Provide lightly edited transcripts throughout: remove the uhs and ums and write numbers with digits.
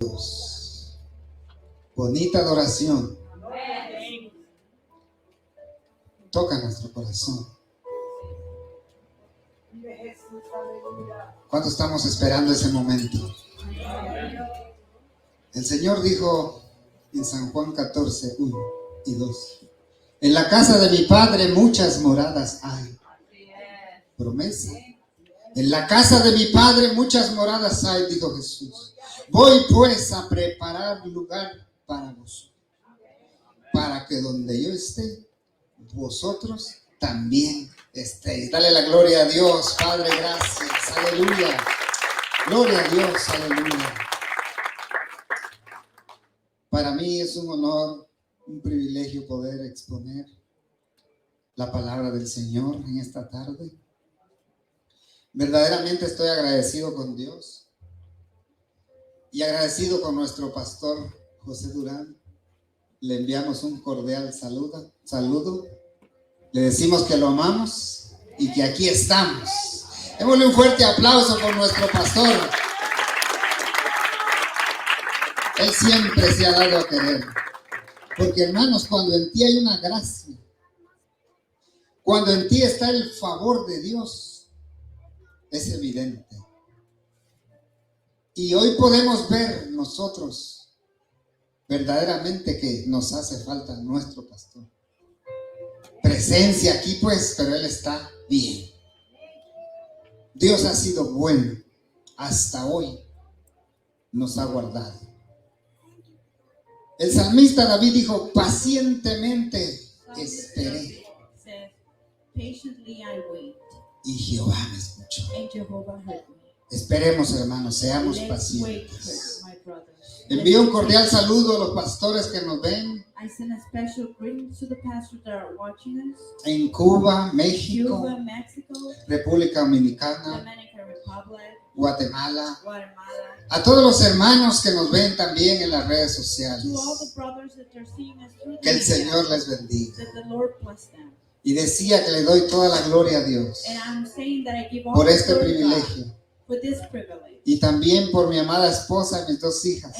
Dios. Bonita adoración. Toca nuestro corazón. ¿Cuánto estamos esperando ese momento? El Señor dijo en San Juan 14, 1 y 2: en la casa de mi Padre muchas moradas hay. Promesa. En la casa de mi Padre muchas moradas hay, dijo Jesús. Voy pues a preparar lugar para vosotros, para que donde yo esté, vosotros también estéis. Dale la gloria a Dios, Padre, gracias, aleluya. Gloria a Dios, aleluya. Para mí es un honor, un privilegio poder exponer la palabra del Señor en esta tarde. Verdaderamente estoy agradecido con Dios y agradecido con nuestro pastor José Durán. Le enviamos un cordial saludo. Le decimos que lo amamos y que aquí estamos. Démosle un fuerte aplauso por nuestro pastor. Él siempre se ha dado a querer. Porque, hermanos, cuando en ti hay una gracia, cuando en ti está el favor de Dios, es evidente. Y hoy podemos ver nosotros verdaderamente que nos hace falta nuestro pastor. Presencia aquí pues, pero él está bien. Dios ha sido bueno. Hasta hoy nos ha guardado. El salmista David dijo: pacientemente esperé. Y Jehová me escuchó. Esperemos, hermanos, seamos pacientes. Envío un cordial saludo a los pastores que nos ven en Cuba, México, República Dominicana, Guatemala. A todos los hermanos que nos ven también en las redes sociales. Que el Señor les bendiga. Y decía que le doy toda la gloria a Dios por este privilegio. Y también por mi amada esposa y mis dos hijas,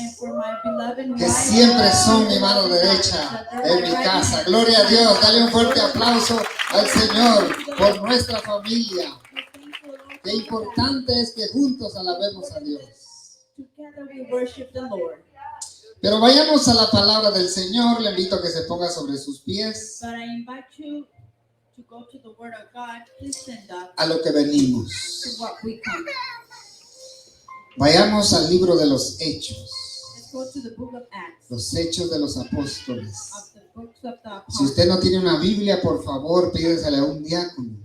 que siempre son mi mano derecha en mi casa. Gloria a Dios. Dale un fuerte aplauso al Señor por nuestra familia. Qué importante es que juntos alabemos a Dios. Pero vayamos a la palabra del Señor. Le invito a que se ponga sobre sus pies. A lo que venimos. Vayamos al libro de los Hechos. Los Hechos de los Apóstoles. Si usted no tiene una Biblia, por favor, pídesela a un diácono.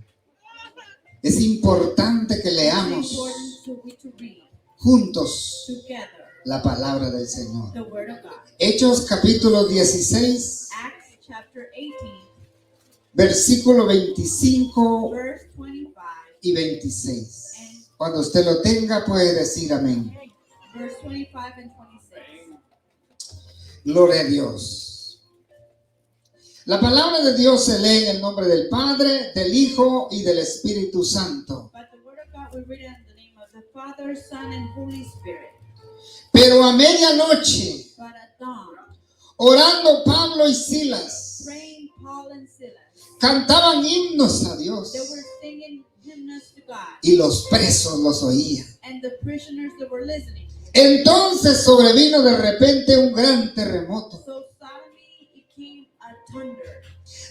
Es importante que leamos juntos la palabra del Señor. Hechos capítulo 16, versículo 25 y 26. Cuando usted lo tenga, puede decir amén. Gloria a Dios. La palabra de Dios se lee en el nombre del Padre, del Hijo y del Espíritu Santo. Pero a medianoche, orando Pablo y Silas, cantaban himnos a Dios. Y los presos los oían. Entonces sobrevino de repente un gran terremoto,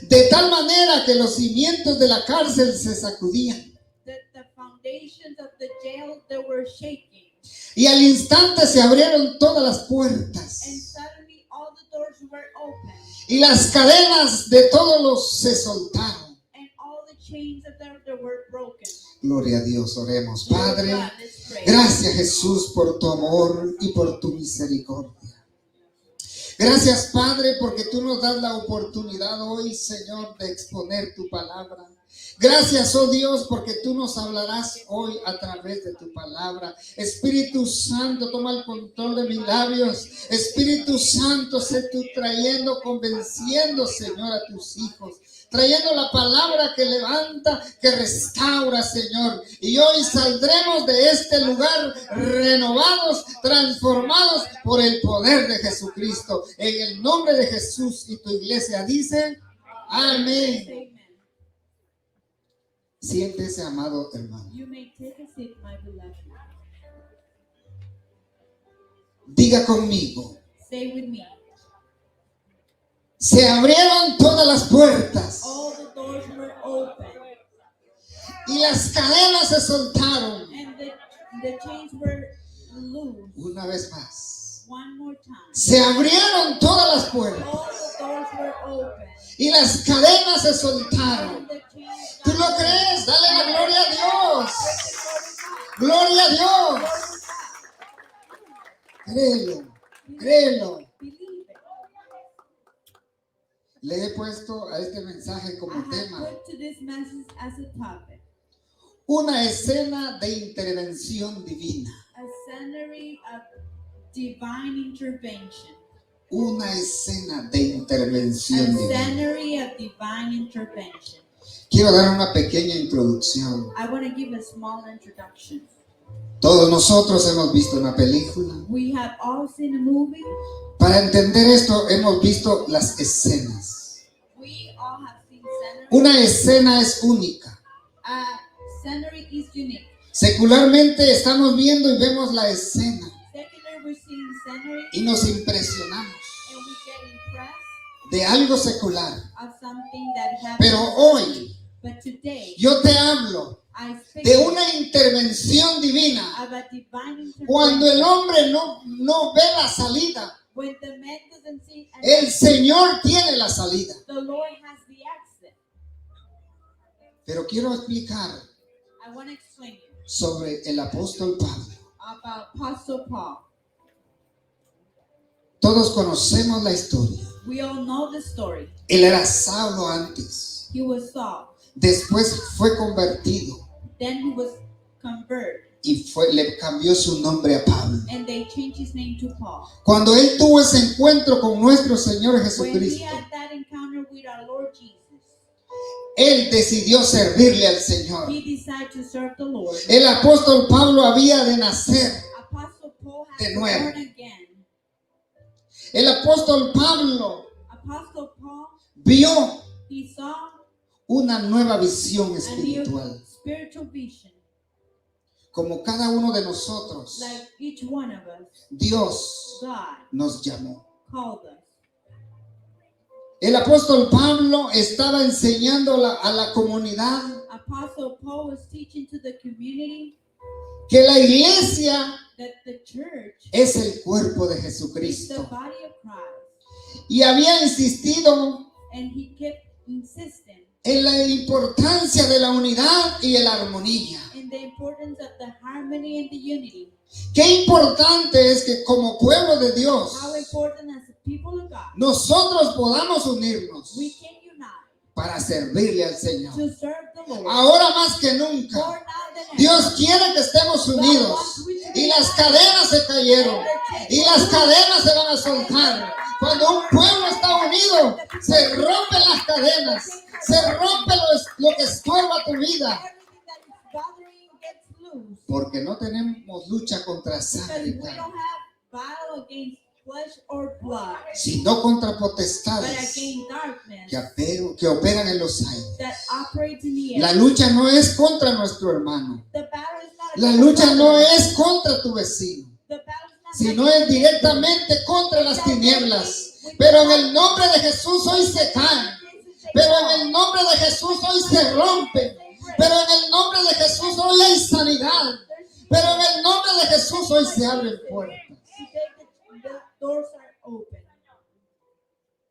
de tal manera que los cimientos de la cárcel se sacudían. Y al instante se abrieron todas las puertas. Y las cadenas de todos los se soltaron. Gloria a Dios, oremos. Padre, gracias Jesús por tu amor y por tu misericordia. Gracias, Padre, porque tú nos das la oportunidad hoy, Señor, de exponer tu palabra. Gracias, oh Dios, porque tú nos hablarás hoy a través de tu palabra. Espíritu Santo, toma el control de mis labios. Espíritu Santo, sé tú trayendo, convenciendo, Señor, a tus hijos. Trayendo la palabra que levanta, que restaura, Señor. Y hoy saldremos de este lugar renovados, transformados por el poder de Jesucristo. En el nombre de Jesús, y tu iglesia dice, amén. Siéntese, amado hermano. You may take a seat, my beloved. Diga conmigo. Say with me. Se abrieron todas las puertas All the doors were open, y las cadenas se soltaron. and the chains were loose. Una vez más. One more time. Se abrieron todas las puertas All the doors were open, y las cadenas se soltaron. and the chains ¿Tú lo crees? Dale la gloria a Dios. Gloria a Dios. Créelo, créelo. Believe it. Le he puesto a este mensaje I como have tema put to this message as a topic, una escena de intervención divina. a scenery of divine intervention. Una escena de A intervención divina. scenery of divine intervention. Quiero dar una pequeña introducción. I want to give a small introduction. Todos nosotros hemos visto una película. We have all seen a movie. Para entender esto, hemos visto las escenas. We all have seen scenery. Una escena es única. Scenery is unique. Secularmente estamos viendo y vemos la escena Secular, we're seeing scenery, y nos impresionamos and we get impressed de algo secular. of something that happened. Pero hoy But today, yo te hablo I speak de una intervención divina. of a divine intervention. Cuando el hombre no ve la salida, When the man doesn't see, and el Señor tiene la salida. the Lord has the exit. Pero quiero explicar I want to explain you sobre el apóstol Pablo. about Apostle Paul. Todos conocemos la historia. We all know the story. Él era Saulo antes. He was Saul. Después fue convertido Then he was converted, y le cambió su nombre a Pablo. and they changed his name to Paul. Cuando él tuvo ese encuentro con nuestro Señor When he Jesucristo, had that encounter with our Lord Jesus, él decidió servirle al Señor. he decided to serve the Lord. El apóstol Pablo había de nacer. Apostle Paul had De been nuevo. born again. El apóstol Pablo Apostle Paul, vio he saw una nueva visión a new espiritual. spiritual vision. Como cada uno de nosotros, Like each one of us, Dios God nos llamó. called us. El apóstol Pablo estaba enseñando a la comunidad Apostle Paul was teaching to the community que la iglesia that the church es el cuerpo de is the Jesucristo. body of Christ. Y había insistido And he kept insisting en la importancia de la unidad y la armonía. in the importance of the harmony and the unity. Qué importante es que como pueblo de Dios How important as the people of God, nosotros podamos unirnos we can unite para servirle al Señor. to serve the Lord. Ahora más que nunca, More now than ever. Dios quiere que estemos unidos. Y las cadenas se cayeron. Y las cadenas se van a soltar. Cuando un pueblo está unido, se rompen las cadenas. Se rompe lo que estorba tu vida. Everything that is bothering gets loose. Porque no tenemos lucha contra Because sangre y we carne, don't have battle against flesh or blood, sino contra but potestades against darkness que operan en los aires. that operates in the air. La lucha no es contra nuestro hermano. The battle is not La against lucha no others. es contra tu vecino, The battle is not sino against es directamente contra las tinieblas. Pero en el nombre de Jesús hoy se caen. Pero en el nombre de Jesús hoy se rompen. Pero en el nombre de Jesús hoy hay sanidad. Pero en el nombre de Jesús hoy se abren puertas. The doors are open.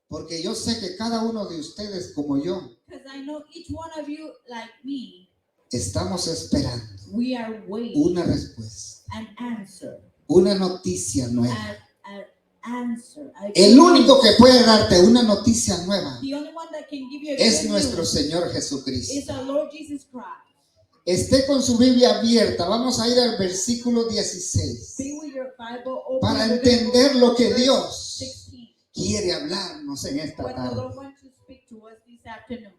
Porque yo sé que cada uno de ustedes como yo Because I know each one of you, like me, estamos esperando we are waiting una respuesta, an answer, una noticia nueva. answer. El único que puede darte una noticia nueva The only one that can give you a es good nuestro news Señor Jesucristo. is our Lord Jesus Christ. Esté con su Biblia abierta. Vamos a ir al versículo 16 Be with your Bible open. para We're gonna entender go lo to que verse Dios 16. quiere hablarnos en esta What the tarde. Lord wants to speak to us this afternoon.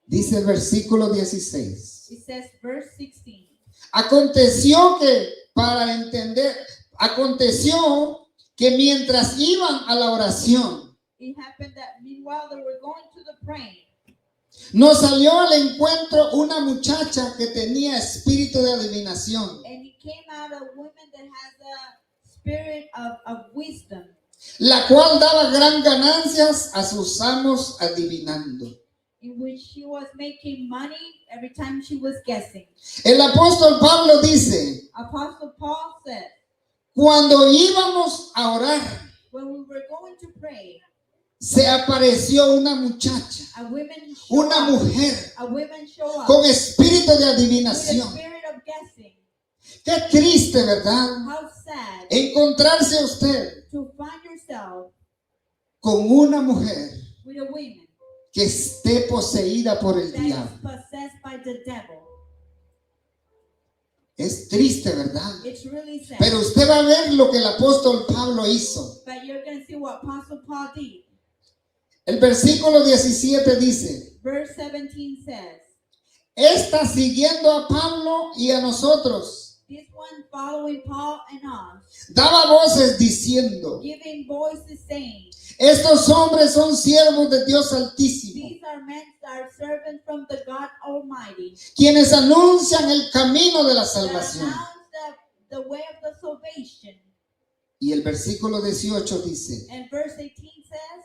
Dice el versículo 16. It says, verse 16. Aconteció que mientras iban a la oración, It happened that meanwhile they were going to the praying, nos salió al encuentro una muchacha que tenía espíritu de adivinación, and it came out a woman that has a spirit of wisdom, la cual daba gran ganancias a sus amos adivinando. in which she was making money every time she was guessing. El apóstol Pablo dice, Apostle Paul said, cuando íbamos a orar, when we were going to pray, se apareció una muchacha, a woman showed una up, mujer a woman show up con espíritu de with a adivinación. spirit of guessing. Qué triste, ¿verdad? How sad Encontrarse usted to find yourself con una mujer with a woman que esté poseída por el that is diablo. possessed by the devil. Es triste, ¿verdad? It's really sad. Pero usted va a ver lo que el apóstol Pablo hizo. But you're going to see what Apostle Paul did. El versículo 17 dice, Verse 17 says, esta siguiendo a Pablo y a nosotros, this one following Paul and us, daba voces diciendo, giving voices saying, estos hombres son siervos de Dios Altísimo, these are men that are servants from the God Almighty, quienes anuncian el camino de la that salvación. announce the way of the salvation. Y el versículo 18 dice, And verse 18 says,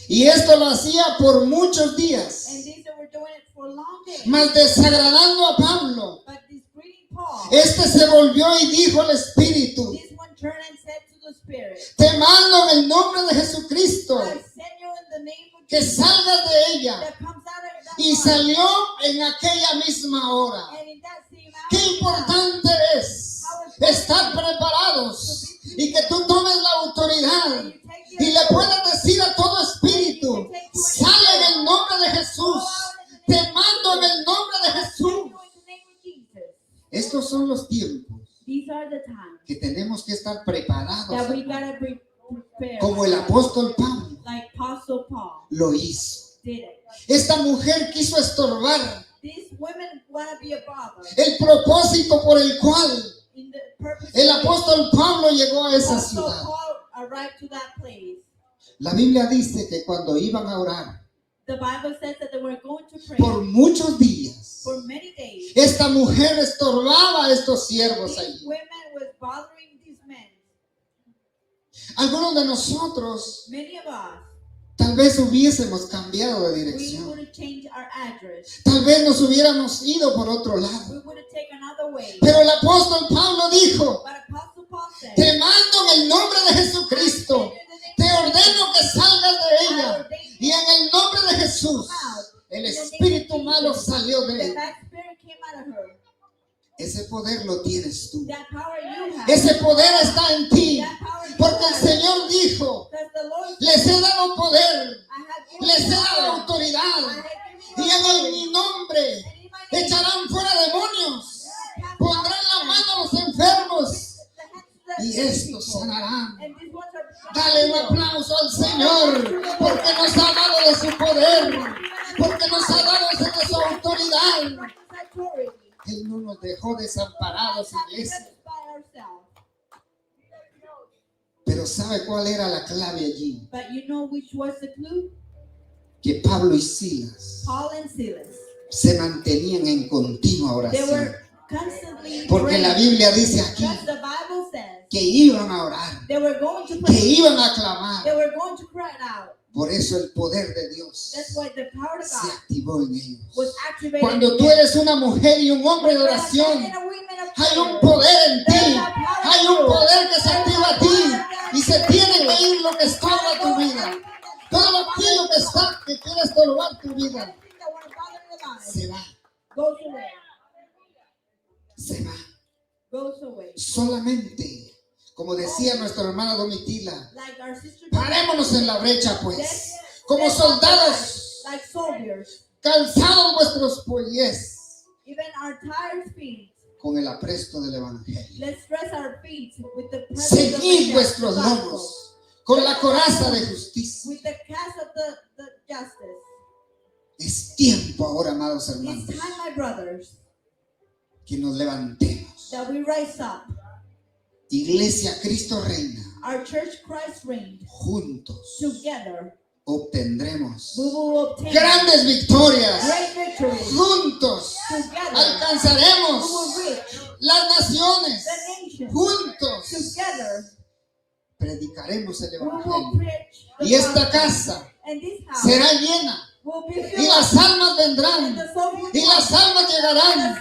y esto lo hacía por muchos días, and these that were doing it for long days, mas desagradando a Pablo, but disgreeting Paul, este se volvió y dijo al Espíritu, this one turned and said to the Spirit, te mando en el nombre de Jesucristo I send you in the name of que Jesus salgas de ella. that comes out of that Y body. salió en aquella misma hora. And in that same hour, Qué importante es estar preparados y que tú tomes la autoridad y le puedas decir a todo espíritu, sale en el nombre de Jesús, te mando en el nombre de Jesús. Estos son los tiempos These are the times que tenemos que estar preparados, that we gotta be prepared. como el apóstol Pablo Like Apostle Paul lo hizo. did it. Esta mujer quiso estorbar These women wanna be a bother el propósito por el cual in the purpose. el of it. apóstol Pablo llegó a esa Apostle ciudad. Paul arrived to that place. La Biblia dice que cuando iban a orar The Bible says that they were going to pray por muchos días, for many days. esta mujer estorbaba a estos siervos These allí. women was bothering these men. Algunos de nosotros Many of us, tal vez hubiésemos cambiado de we dirección. would have changed our address. Tal vez nos hubiéramos ido por otro We lado. would have taken another way. Pero el apóstol Pablo dijo, But Apostle Paul said, te mando en el nombre de Jesucristo. Te ordeno que salgas de ella. Y en el nombre de Jesús, el espíritu malo salió de él. That spirit came out of her. Ese poder lo tienes tú. That power you have. Ese poder está en ti. That power you Porque el have. Señor dijo, Because the Lord les he dado poder, I have given les he you dado power. autoridad. I have given Y you en authority. mi nombre And in my name, echarán fuera demonios. cast Pondrán out la mano a los demons. enfermos. The hands of the Y sick estos people. sanarán. And these ones are Dale un aplauso al Señor, porque nos ha dado de su poder, porque nos ha dado de su autoridad. Él no nos dejó desamparados, iglesia. Pero ¿sabe cuál era la clave allí? But you know which was the clue? Que Pablo y Silas Paul and Silas. se mantenían en continua They oración. were constantly Porque la praying. Biblia dice aquí Because the Bible says que iban a orar, they were going to que pray. iban a clamar. They were going to cry out. Por eso el poder de Dios That's why the power of se God activó en ellos. was activated. Cuando in tú them. eres una mujer y un hombre de When a man oración, and a woman of hay un prayer, poder en ti. Hay un poder que se activa a ti. Y se tiene que ir lo que estorba tu vida. Todo aquello que quiere estorbar tu vida everything that want to bother your life se va. goes away. Se va. Goes away. Solamente Como decía nuestra hermana Domitila, Like our sister, parémonos en la brecha, pues, let's como soldados, like soldiers, calzados vuestros pies even our tired feet. con el apresto del evangelio. Let's dress our feet with the presence of Ceñid the vuestros gospel, lomos con la coraza de justicia. with the cast of the justice. Es tiempo ahora, amados It's hermanos, time, my brothers, que nos levantemos. that we rise up. Iglesia, Cristo reina. Our church Christ reigned. Juntos Together, obtendremos we will obtain grandes victorias. great victories. Juntos Together, alcanzaremos we will reach las naciones. the nations. Juntos Together, predicaremos el we will evangelio. preach the Y esta gospel. casa And this house será llena. will be Y filled las up. almas And vendrán. the soul will Y las almas llegarán.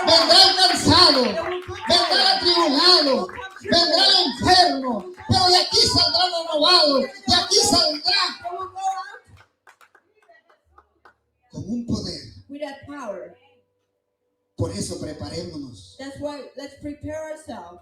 Vendrá el cansado. Vendrá el atribulado. Vendrá el enfermo. Pero de aquí saldrá renovado. De aquí saldrá They will go out con un poder. with that power. Por eso preparémonos. That's why let's prepare ourselves.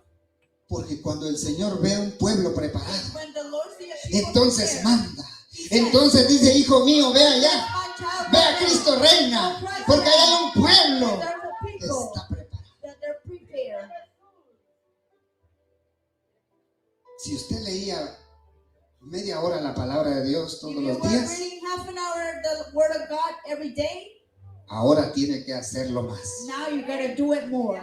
Porque cuando el Señor ve a un pueblo preparado, When the Lord sees a people entonces prepared, manda. Entonces dice, hijo mío, ve allá. my child, Ve a Cristo reina. Porque ahí hay un pueblo there's a que people está preparado. that they're prepared. Si usted leía media hora la palabra de Dios todos If you los were días, reading half an hour the Word of God every day, ahora tiene que hacerlo más. now you gotta do it more.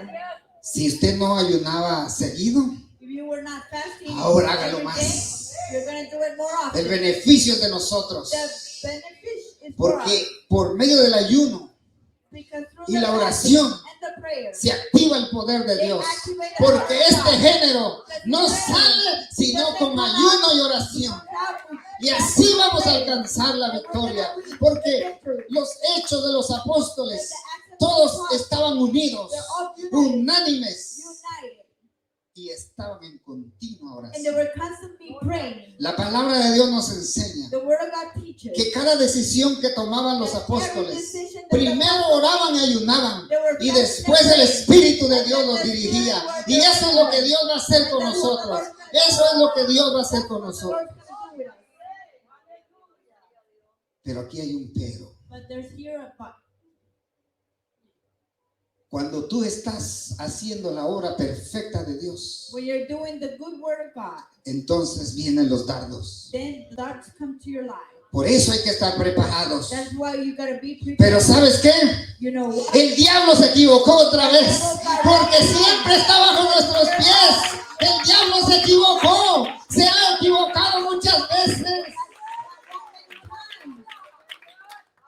Si usted no ayunaba seguido, If you were not fasting ahora hágalo every más. day, you're gonna do it more often. El beneficio es de nosotros. The benefit is for us. Porque por medio del ayuno Because through y the la fasting oración and the prayer, se activa el poder de Dios. Porque este género no sale sino con ayuno y oración. Y así vamos a alcanzar la victoria. Porque los hechos de los apóstoles, todos estaban unidos, unánimes, united, y estaban en continua and they oración. were constantly praying. La palabra de Dios nos enseña The Word of God teaches que cada decisión que tomaban los apóstoles, primero oraban y ayunaban, y después el Espíritu de Dios los dirigía. Y eso es lo que Dios va a hacer con nosotros. Eso es lo que Dios va a hacer con nosotros. Pero aquí hay un pero. But there's here a but. Cuando tú estás haciendo la obra perfecta de Dios, When you're doing the good Word of God, entonces vienen los dardos. then darts come to your life. Por eso hay que estar preparados. That's why you gotta be prepared. Pero ¿sabes qué? You know what? El diablo se equivocó otra vez, porque siempre está bajo nuestros pies. El diablo se equivocó, se ha equivocado muchas veces.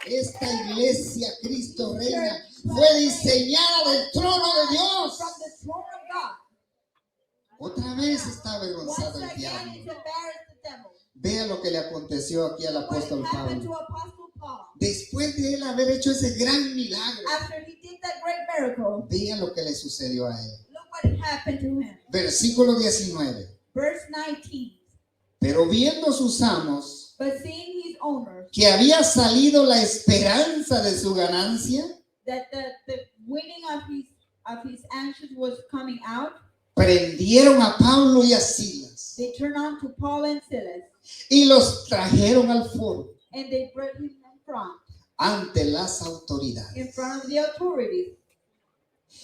Esta iglesia, Cristo Reina, fue diseñada del trono de Dios. From the throne of God. Otra vez está Once avergonzado el again, diablo. it's embarrassed the devil. Vea lo que le aconteció aquí al What apóstol happened to Pablo. Apostle Paul? Después de él haber hecho ese gran milagro, After he did that great miracle, vea lo que le sucedió a él. look what happened to him. Versículo 19. Verse 19. Pero viendo sus amos But seeing his owners, que había salido la esperanza de su ganancia, that the winning of his anxious was coming out, prendieron a Pablo y a Silas they turned on to Paul and Silas, y los trajeron al foro and they brought him ante las autoridades. in front of the authorities.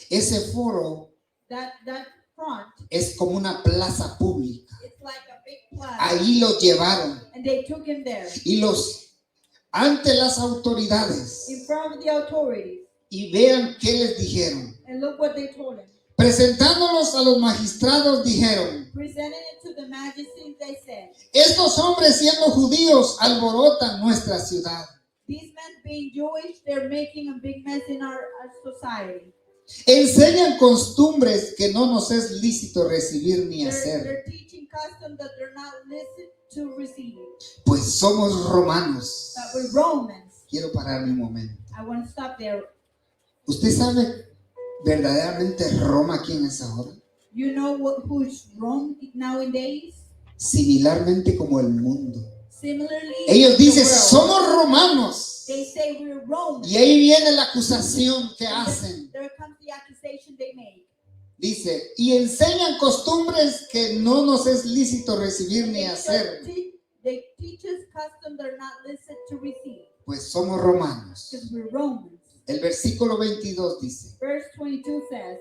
Ese foro That front, es como una plaza pública. it's like a big plaza, Ahí los llevaron and they took him there y los ante las autoridades. in front of the authorities, Y vean qué les dijeron. and look what they told him. Presentándolos a los magistrados dijeron: Presenting it to the magistrates, they said, estos hombres siendo judíos alborotan nuestra ciudad. these men being Jewish, they're making a big mess in our society. Enseñan costumbres que no nos es lícito recibir ni hacer, They're teaching customs that they're not listed to receive. pues somos romanos. That we're Romans. Quiero pararme un momento. I want to stop there. ¿Usted sabe verdaderamente Roma quién es ahora? You know who's Rome nowadays? Similarmente como el mundo. Similarly, Ellos the dicen, world. somos romanos. They say we're Romans. Y ahí viene la acusación que hacen. There comes the accusation they make. Dice, y enseñan costumbres que no nos es lícito recibir ni hacer, They teach us customs that are not listed to receive. pues somos romanos. Because we're Romans. El versículo 22 dice, Verse 22 says,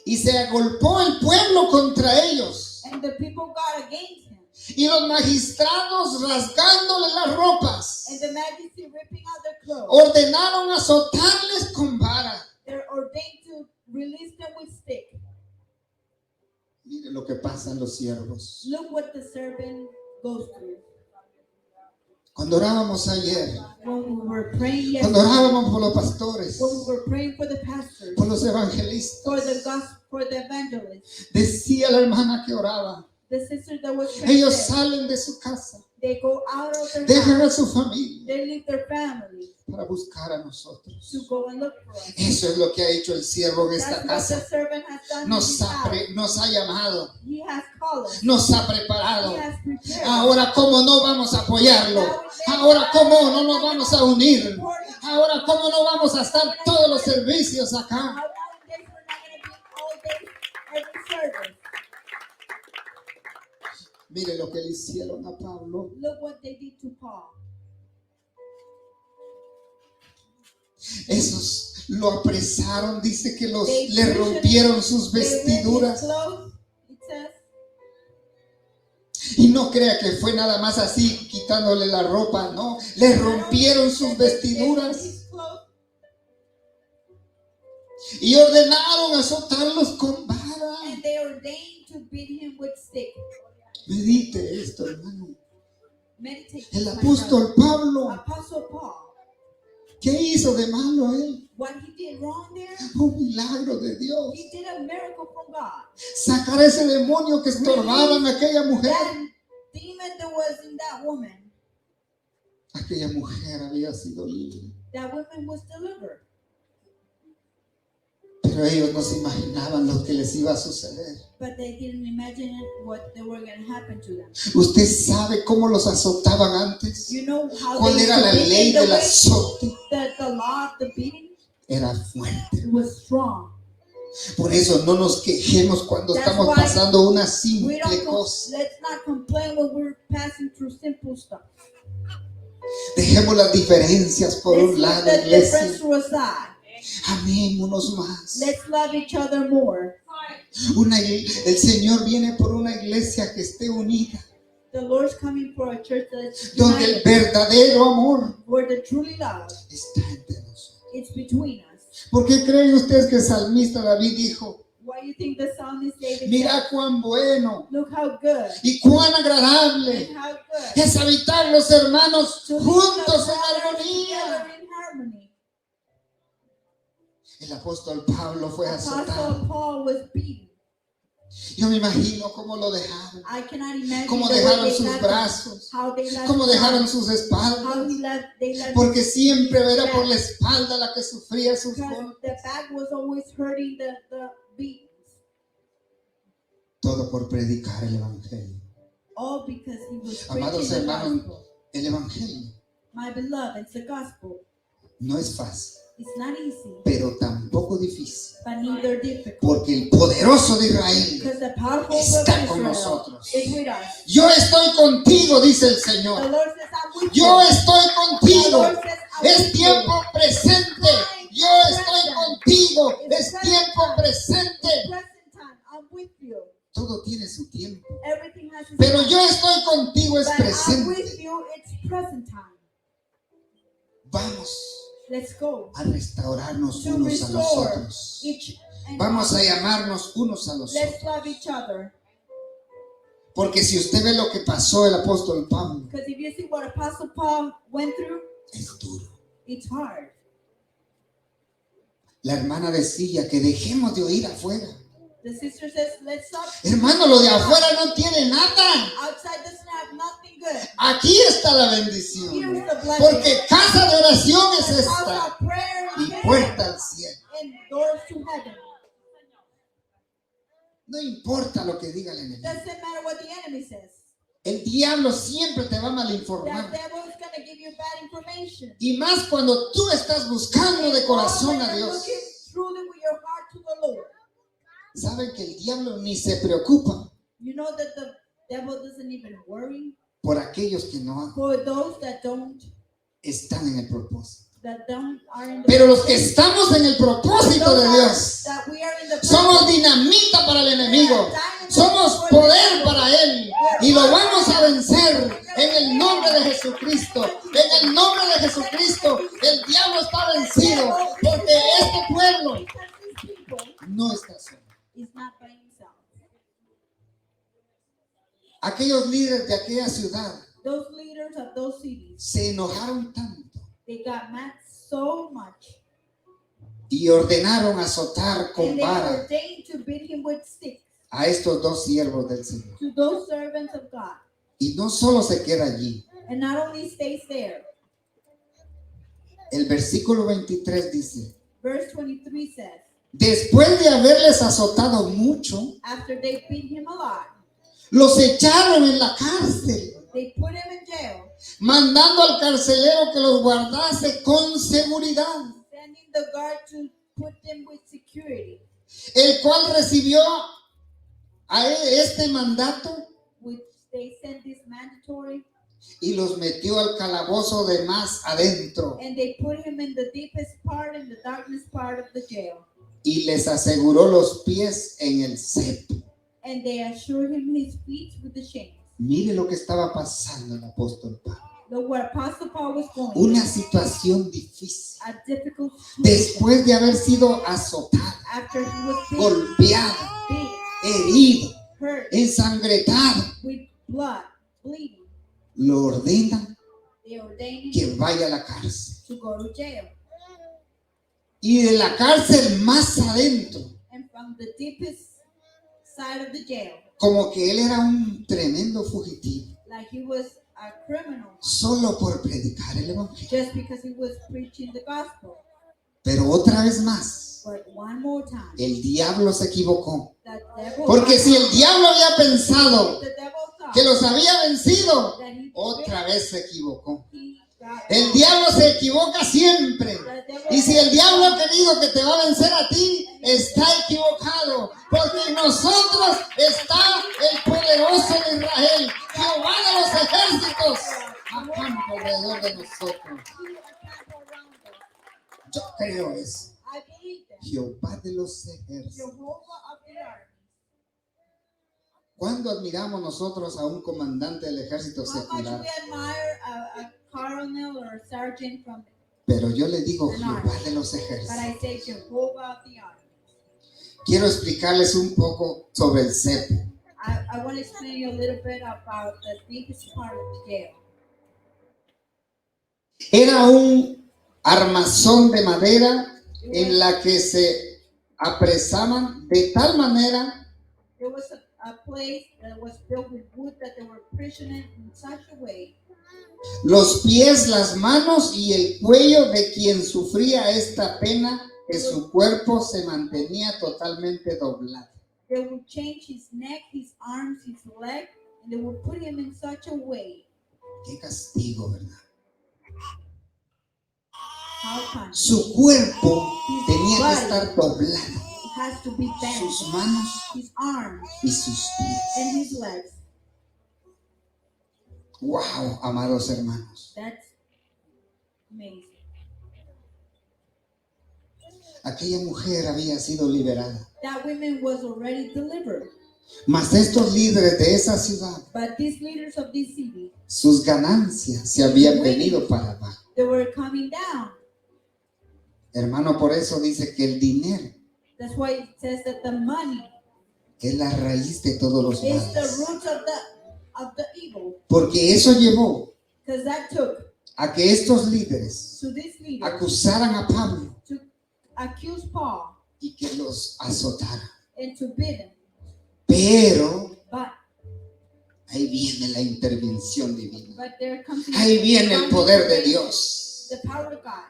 y se agolpó el pueblo contra ellos, and the people got against him, y los magistrados rasgándole las ropas, and the majesty ripping out their clothes. ordenaron azotarles con vara. They're ordained to release them with stick. Mire lo que pasa en los siervos. Look what the servant goes through. Cuando orábamos ayer, When we were praying cuando yesterday, orábamos por los pastores, when we were praying for the pastors, por los evangelistas, for the gospel, for the evangelists, decía la hermana que oraba, the sister that was ellos transferred, salen de su casa, they go out of their dejan a house, su familia they leave their family para buscar a nosotros. to go and look for us. Eso es lo que ha hecho el siervo en esta That's what the casa. servant has done in this house. Nos ha llamado, He has called us. nos ha He preparado. has prepared. Ahora, ¿cómo no vamos a apoyarlo? Ahora, ¿cómo no nos vamos a unir? Ahora, ¿cómo no vamos a estar todos los servicios acá? How nowadays we're not going to be all day every service. Mire lo que le hicieron a Pablo. Look what they did to Paul. Esos lo apresaron, dice que They le prisoned rompieron sus They ripped his vestiduras. clothes, it says. Y no crea que fue nada más así quitándole la ropa, no. Le rompieron sus vestiduras His clothes, y ordenaron azotarlos con vara. and they ordained to beat him with stick. Medite esto, hermano. Meditate. El my apóstol brother. Pablo, Apostle Paul, ¿qué hizo de malo él? what he did wrong there, Un milagro de Dios. he did a miracle from God. Sacar a ese demonio que estorbaba en aquella mujer. That demon that was in that woman, Aquella mujer había sido libre. that woman was delivered. Pero ellos no se imaginaban lo que les iba a suceder. But they didn't imagine what they were going to happen to them. ¿Usted sabe cómo los azotaban antes? You know how ¿Cuál they era la used to beat ley them? del The way azote? that the law of the beating Era fuerte. was strong. Por eso no nos quejemos cuando That's estamos why pasando una We simple don't cosa. let's not complain when we're passing through simple stuff. Dejemos las diferencias por Let's un lado, put the difference iglesia. to aside. Amémonos más. Let's love each other more. El Señor viene por una iglesia que esté unida, The Lord's coming for a church that's donde el united, verdadero amor where the truly love está entre nosotros. is between us. ¿Por qué creen ustedes que el salmista David dijo, Why do you think the psalmist David mira said, cuán bueno look how good y cuán agradable and how good es habitar los hermanos to live juntos en together armonía? in harmony. El apóstol Pablo fue azotado. Apostle Paul was beaten. Yo me imagino cómo lo dejaron, I cannot imagine cómo the way dejaron they sus left him, brazos, how they left cómo him, dejaron sus how espaldas, he left, they left porque siempre era por la espalda la que sufría sus because golpes. the back was always hurting the beatings. Todo por predicar el evangelio. All because he was Amados preaching the hermanos, gospel. el evangelio My beloved, it's the gospel. no es fácil, It's not easy, pero tampoco difícil, but neither difficult. porque el poderoso de Israel Because the powerful está of con Israel nosotros. is with us. Yo estoy contigo, dice el The Señor. Lord says, I'm with Yo you. estoy The contigo. Lord says, I'm Es with tiempo you. presente. Yo estoy contigo. Es tiempo presente. Present time, I'm with you. Todo tiene su tiempo. Everything has its Pero time. yo estoy contigo, es But I'm with presente. you, it's present time. Vamos Let's go. a restaurarnos To unos a los restore otros. each and Vamos a other. llamarnos unos a los otros. Let's love each other. Porque si usted ve lo que pasó el apóstol Pablo, Because if you see what Apostle Paul went through, es duro. it's hard. La hermana decía que dejemos de oír afuera. The sister says, let's stop. Hermano, lo de afuera no tiene nada. Outside doesn't have nothing good. Aquí está la bendición. Here's the blessing. Porque casa de oración es House esta of prayer y and puerta al cielo. and doors to heaven. No importa lo que diga el enemigo. Doesn't matter what the enemy says. El diablo siempre te va a The malinformar. devil is going to give you bad information. Y más cuando tú estás buscando de corazón a When you're Dios. looking truly with your heart to the Lord. Saben que el diablo ni se preocupa You know that the devil doesn't even worry por aquellos que no for those that están en el propósito. are in the Pero los que estamos en el propósito those de are- Dios, that we are in the somos dinamita para el enemigo. Somos poder para él. Y lo vamos a vencer en el nombre de Jesucristo. En el nombre de Jesucristo, el diablo está vencido. Porque este pueblo Because these people no está solo. is not by himself. Aquellos líderes de aquella ciudad Those leaders of those cities, se enojaron tanto they got mad so much. y ordenaron azotar con And they vara ordained to beat him with sticks a estos dos siervos del Señor. to those servants of God. Y no solo se queda allí. And not only stays there, El versículo 23 dice: verse 23 says, después de haberles azotado mucho, after they beat him a lot, los echaron en la cárcel, they put him in jail, mandando al carcelero que los guardase con seguridad, sending the guard to put them with security, el cual recibió a este mandato which they sent this mandatory, y los metió al calabozo de más adentro and they put him in the deepest part, in the darkest part of the jail. y les aseguró los pies en el cepo. And they assured him his feet with the chains. Mire lo que estaba pasando el apóstol Pablo. What Apostle Paul was going Una through, situación difícil. a difficult situation, Después de haber sido azotado, after he was beaten, golpeado, beat, herido, hurt, ensangretado, with blood, bleeding, lo ordenan they ordained him que vaya a la cárcel. to go to jail. Y de la cárcel más adentro, And from the deepest side of the jail, como que él era un tremendo fugitivo, like he was a criminal, solo por predicar el evangelio. just because he was preaching the gospel. Pero otra vez más, But one more time, el diablo se equivocó. the devil Porque thought- si el diablo había pensado the devil thought que los había vencido, that he otra vez se equivocó. he got El wrong. diablo se equivoca siempre. The devil Y si el diablo ha querido que te va a vencer a ti, está equivocado. Porque en nosotros está el poderoso de Israel, Jehová de los ejércitos, acampa alrededor de nosotros. Yo creo eso. I believe that. Jehová de los ejércitos. Jehovah of the armies. ¿Cuándo admiramos nosotros a un comandante del ejército How much secular? we admire a colonel or a sergeant from, Pero yo le digo Jehová de los but ejércitos. I say Jehovah of the armies. Quiero explicarles un poco sobre el cepo. I want to explain you a little bit about the deepest part of the jail. Era un armazón de madera en la que se apresaban de tal manera There was a place that was built with wood that they were prisoning in such a way los pies, las manos y el cuello de quien sufría esta pena, que su cuerpo se mantenía totalmente doblado. they would change his neck, his arms, his leg, and they would put him in such a way. Qué castigo, ¿verdad? How punishing. Su cuerpo tenía que estar doblado, It has to be bent. sus manos His arms y sus pies. and his legs. Wow, amados hermanos. That's amazing. Aquella mujer había sido liberada. That woman was already delivered. Mas estos líderes de esa ciudad, But these leaders of this city, sus ganancias se habían venido para abajo. they were coming down. Hermano, por eso dice que el dinero That's why it says that the money es la raíz de todos los is the males. root of the evil. Porque eso llevó Because that took a que estos líderes to these leaders acusaran a Pablo to accuse Paul y que los azotaran. and to beat him. Pero But ahí viene la intervención divina. there comes Ahí viene el poder de Dios. the power of God.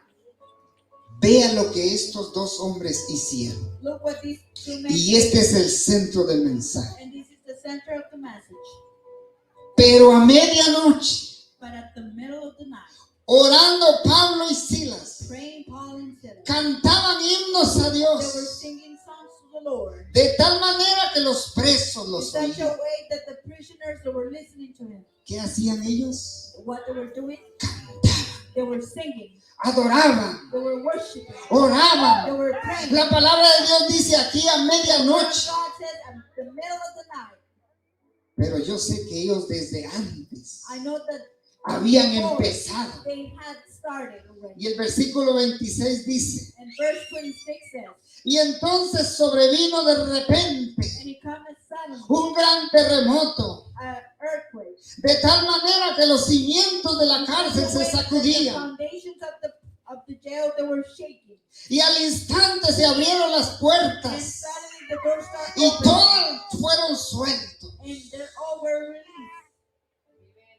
Vea lo que estos dos hombres hicieron. Look what these two men Y este es el centro del mensaje. and this is the center of the message. Pero a medianoche, But at the middle of the night, orando Pablo y Silas, praying Paul and Silas, cantaban himnos a they were Dios singing songs to the Lord. De tal manera que los presos In los such a oían. way that the prisoners that were listening to him, ¿Qué hacían ellos? what they were doing, they were singing, Adoraban, they were worshiping, they oraban. were praying. La palabra de Dios dice aquí a God medianoche. says at the middle of the night. Pero yo sé que ellos desde antes I know that habían before empezado. they had started already. Y el versículo 26 dice, And verse 26 says, y entonces sobrevino de repente and it comes suddenly, un gran terremoto, an earthquake. de tal manera que los cimientos de la cárcel se The sacudían. foundations of the jail, they were shaking. Y al instante se abrieron las And puertas suddenly the doors started y opening. todos fueron sueltos. And they all were released.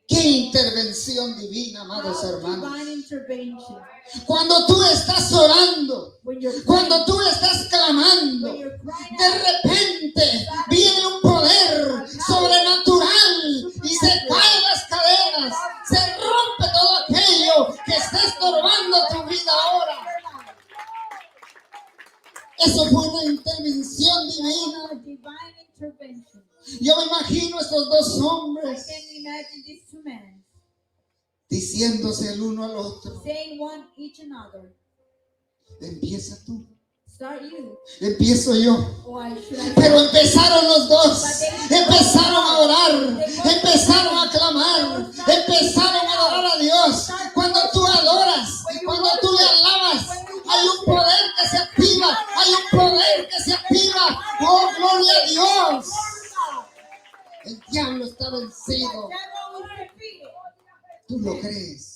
¡Qué intervención divina, amados How hermanos! divine intervention. Cuando tú estás orando, When you're cuando praying, tú estás clamando, when you're crying de out, repente viene un poder sobrenatural y se caen las cadenas, se rompe todo aquello que está estorbando tu vida ahora. Eso fue una intervención divina. divine intervention. Yo me imagino estos dos I hombres can imagine these two men diciéndose el uno al otro, saying one each another, empieza tú, start you, empiezo yo. or should I Pero start? empezaron los dos, empezaron a orar, empezaron a clamar, empezaron a adorar a Dios. Cuando tú adoras, cuando tú le alabas, hay un poder que se activa, hay un poder que se activa. ¡Oh, gloria a Dios! El diablo está vencido. ¿Tú lo crees?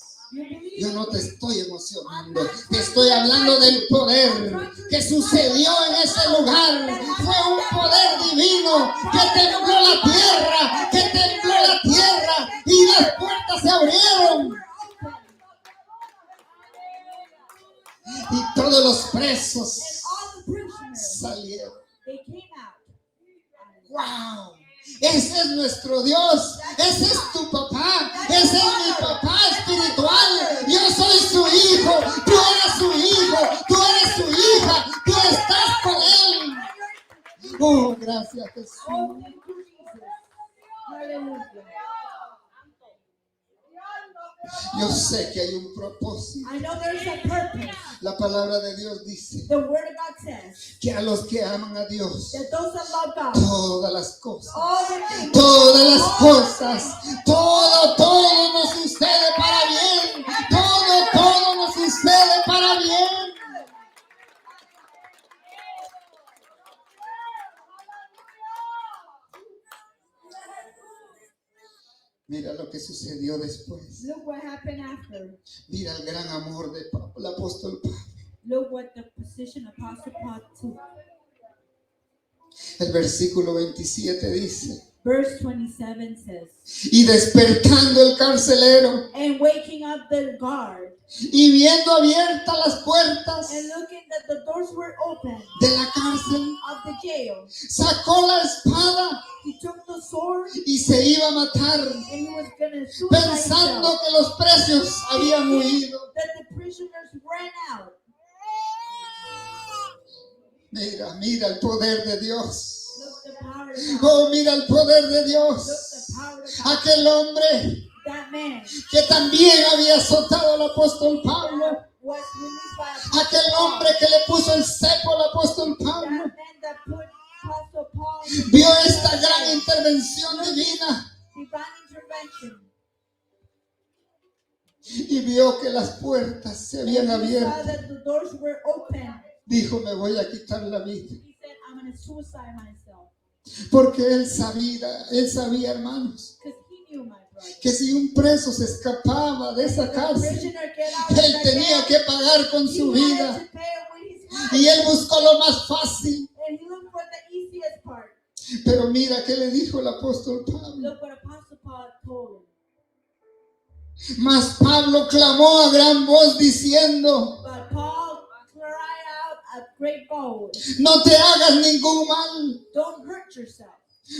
Yo no te estoy emocionando, te estoy hablando del poder que sucedió en ese lugar. Fue un poder divino que tembló la tierra y las puertas se abrieron. Y todos los presos All the prisoners, salieron. they came out. ¡Wow! Ese es nuestro Dios, ese es tu papá, ese es mi papá espiritual. Yo soy su hijo, tú eres su hijo, tú eres su hija, tú estás con él. Oh, gracias Jesús. Oh, thank you, Jesus. Hallelujah. Yo sé que hay un propósito. I know there's a purpose. La palabra de Dios dice The Word of God says que a los que aman a Dios, that those that love God, todas las cosas, all the things, todo nos sucede para bien, todo nos sucede para bien. Mira lo que sucedió después. look what happened after. Mira el gran amor del apóstol Pablo. Look what the position Apostle Paul took. El versículo 27 dice, Verse 27 says, y despertando el carcelero and waking up the guard, y viendo abiertas las puertas and looking that the doors were open de la cárcel, of the jail, sacó la espada he took the sword y se iba a matar, and he was going to suicide pensando himself. que los presos habían huido. That the prisoners ran out. Mira el poder de Dios. Look the power of God. Oh, mira el poder de Look Dios. the power of God. Aquel hombre That man que también había azotado al apóstol Pablo. was released by Apostle Aquel Paul. hombre que le puso el cepo al apóstol That Pablo. man that put Apostle Paul in the Vio esta gran intervención divina divine intervention. y vio que las puertas se habían He saw abierto. that the doors were open. Dijo, me voy a quitar la vida. He said, I'm going to suicide myself. Porque él sabía, hermanos, Because he knew, my brother. que si un preso se escapaba de esa The cárcel, prisoner get out of él that tenía jail, que pagar con he su had vida. to pay with his life. Y él buscó lo más fácil. And he looked for the easiest part. Pero mira qué le dijo el apóstol Pablo. Look what Apostle Paul told him. Mas Pablo clamó a gran voz diciendo, But Paul cried out a great voice, no te hagas ningún mal, don't hurt yourself.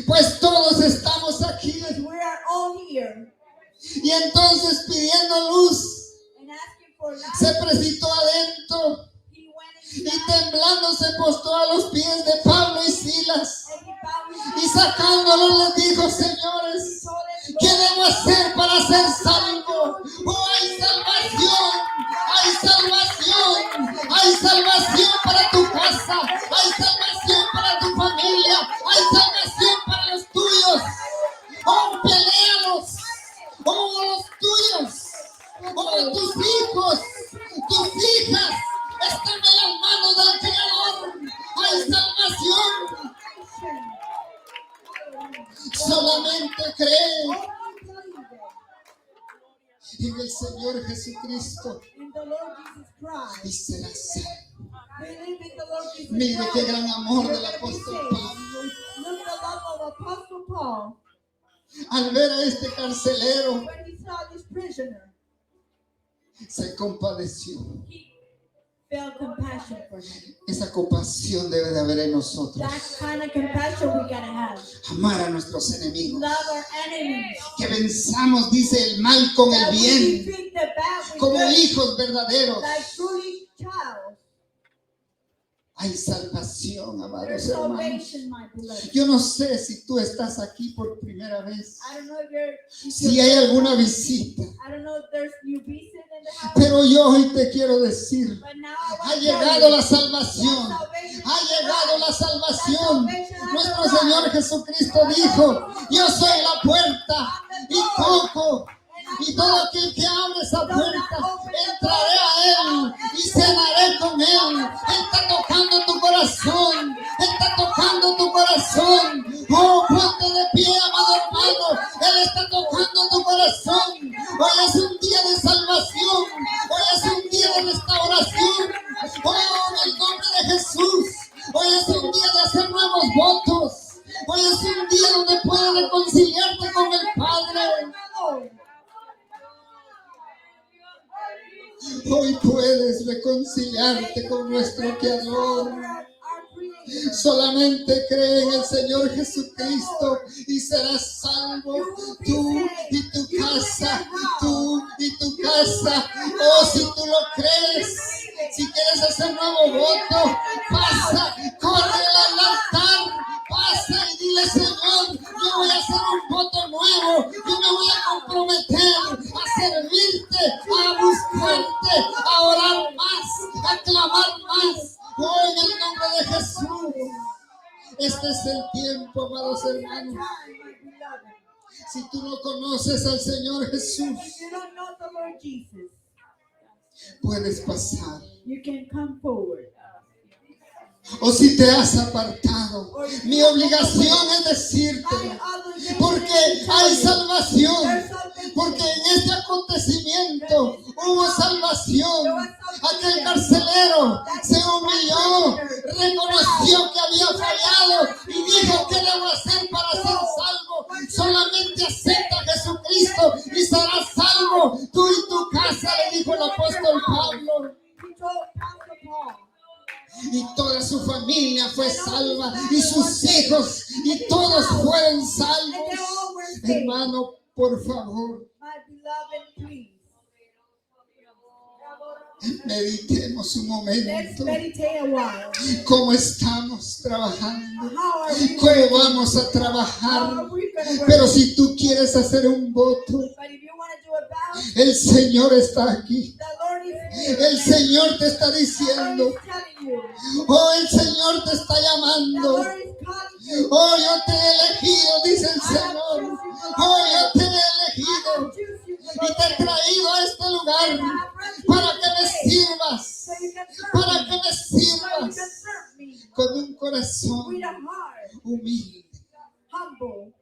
pues todos estamos aquí. Because we are all here. Y entonces pidiendo luz, And asking for life, se precipitó adentro he went Y temblando se postró a los pies de Pablo y Silas. And he bowed his Y sacándolos les dijo, señores, ¿qué debo hacer para ser salvo? Oh, hay salvación, hay salvación, hay salvación para tu casa, hay salvación para tu familia, hay salvación para los tuyos. Oh, peléalos, oh, los tuyos, oh, tus hijos, tus hijas están en las manos del Creador. Hay salvación. Solamente cree en el Señor Jesucristo in the Lord Jesus Christ. y serás salvo. Believe in the Lord Jesus Mire Christ. qué gran amor You're del gonna be apóstol saved. Pablo. Look at the love of Apostle Paul. Al ver a este carcelero, When he saw this prisoner, se compadeció. he felt compassion for him. Esa compasión debe de haber en nosotros. That kind of compassion we gotta have. Amar a nuestros enemigos. Love our enemies. Que venzamos, dice, el mal con el That we bien, defeat the bad with como good, hijos verdaderos. like truly child. Hay salvación, amados There's hermanos. salvation, my beloved. Yo no sé si tú estás aquí por primera vez, I don't know if you're. si hay alguna visita, I don't know if there's new pieces in the house. pero yo hoy te quiero decir, But now ha I want to tell llegado you, la salvación, that salvation ha has llegado arrived. la salvación. That salvation has Nuestro arrived. Señor Jesucristo dijo, yo soy la puerta y toco, y todo aquel que abre esa puerta, entraré a Él y cenaré con Él. Él está tocando tu corazón, Él está tocando tu corazón. Oh, ponte de pie, amado hermano, Él está tocando tu corazón. Hoy es un día de salvación, hoy es un día de restauración. Oh, en el nombre de Jesús, hoy es un día de hacer nuevos votos. Hoy es un día donde puedes reconciliarte con el Padre. Hoy puedes reconciliarte con nuestro Creador. Solamente cree en el Señor Jesucristo y serás salvo, tú y tu casa, tú y tu casa. Oh, si tú lo crees, si quieres hacer nuevo voto, pasa, corre al altar, pasa y dile, Señor, yo voy a hacer un voto nuevo, yo me voy a comprometer a servirte, a buscarte, a orar más, a clamar más. Oh, en el nombre de Jesús. Este es el tiempo, amados hermanos. Si tú no conoces al Señor Jesús, If you don't know the Lord Jesus, puedes pasar. you can come forward. O si te has apartado, mi obligación es decirte, porque hay salvación, porque en este acontecimiento hubo salvación. Aquel carcelero se humilló, reconoció que había fallado y dijo, ¿qué debo hacer para ser salvo? Solamente acepta a Jesucristo y serás salvo, tú y tu casa, le dijo el apóstol Pablo. He told Apostle Paul, Y toda su familia fue salva, y sus hijos, y todos fueron salvos. Hermano, por favor, my beloved, please, meditemos un let's momento. meditate a while. ¿Cómo estamos trabajando? How are we ¿Cómo vamos a trabajar? How are we gonna work? Pero si tú quieres hacer un voto, But if you want to do a vow, el Señor está aquí. the Lord is here. El Señor te está The Lord diciendo, is telling you. oh, el Señor te está The llamando. Lord is calling you. Oh, yo te he elegido, dice el Señor. Oh, yo te he elegido Choose you, the y Lord te he says. traído a este lugar I have brought you para que me today sirvas, so you can serve para me. que me So you sirvas can serve me con un corazón with a heart, humilde. humble.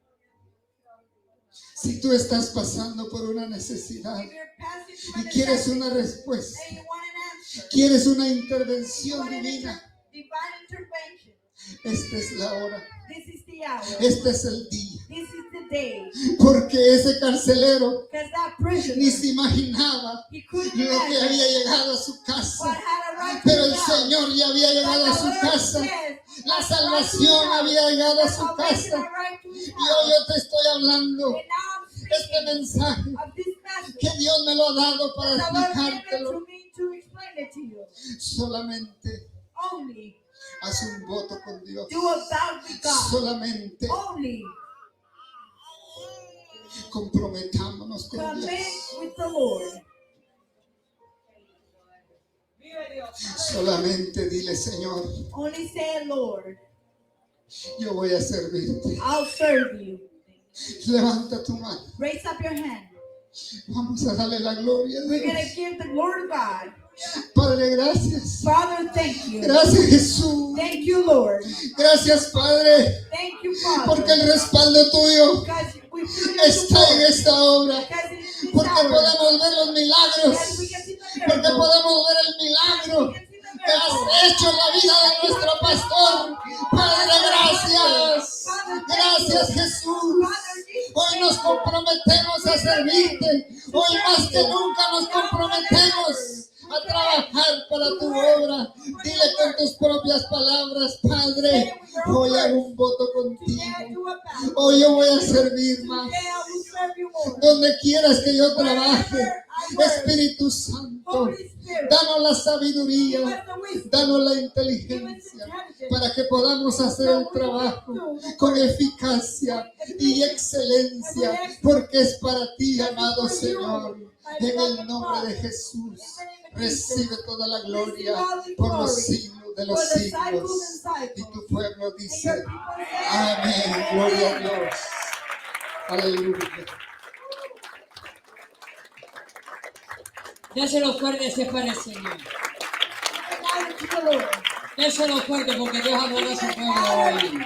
Si tú estás pasando por una necesidad If you're passing through y a quieres necessity una respuesta, and you want an answer, quieres una you intervención want an divina, divine intervention, esta es la hora, this is the hour. este es el día. This is the day. Porque ese carcelero Because that ni prisoner, se imaginaba he couldn't lo que imagine había llegado a su what casa. had arrived Pero to el him. Señor ya había llegado a su casa. La salvación había llegado a su casa. Y hoy yo te estoy hablando este mensaje que Dios me lo ha dado para explicártelo. Solamente only. Haz un voto con Dios. Do a vow with God. Solamente Only. comprometámonos con Commit Dios. with the Lord. Solamente dile, Señor, Only say, Lord, yo voy a servirte. I'll serve you. Levanta tu mano. Raise up your hand. Vamos a darle la gloria a We're going to Dios. give the glory to God. Padre, gracias. Father, thank you. Gracias, Jesús. Thank you, Lord. Gracias, Padre, Thank you, porque Father. el respaldo tuyo Because we feel your está en support. esta obra. Because it is this Porque hour. podemos ver los milagros. Because we can see the Porque miracle. podemos ver el milagro We can see the que has miracle. hecho en la vida de nuestro pastor. Padre, gracias. Gracias, Jesús. Hoy nos comprometemos a servirte. Hoy más que nunca nos comprometemos a trabajar para tu obra. Dile con tus propias palabras, Padre, hoy hago un voto contigo. Hoy yo voy a servir más. Donde quieras que yo trabaje, Espíritu Santo, danos la sabiduría, danos la inteligencia para que podamos hacer el trabajo con eficacia y excelencia, porque es para ti, amado Señor. En el nombre de Jesús, recibe toda la gloria por los siglos de los siglos. Y tu pueblo dice, amén, gloria a Dios. Aleluya. Déselo fuerte ese para el Señor. Déselo fuerte porque Dios habló de su pueblo hoy.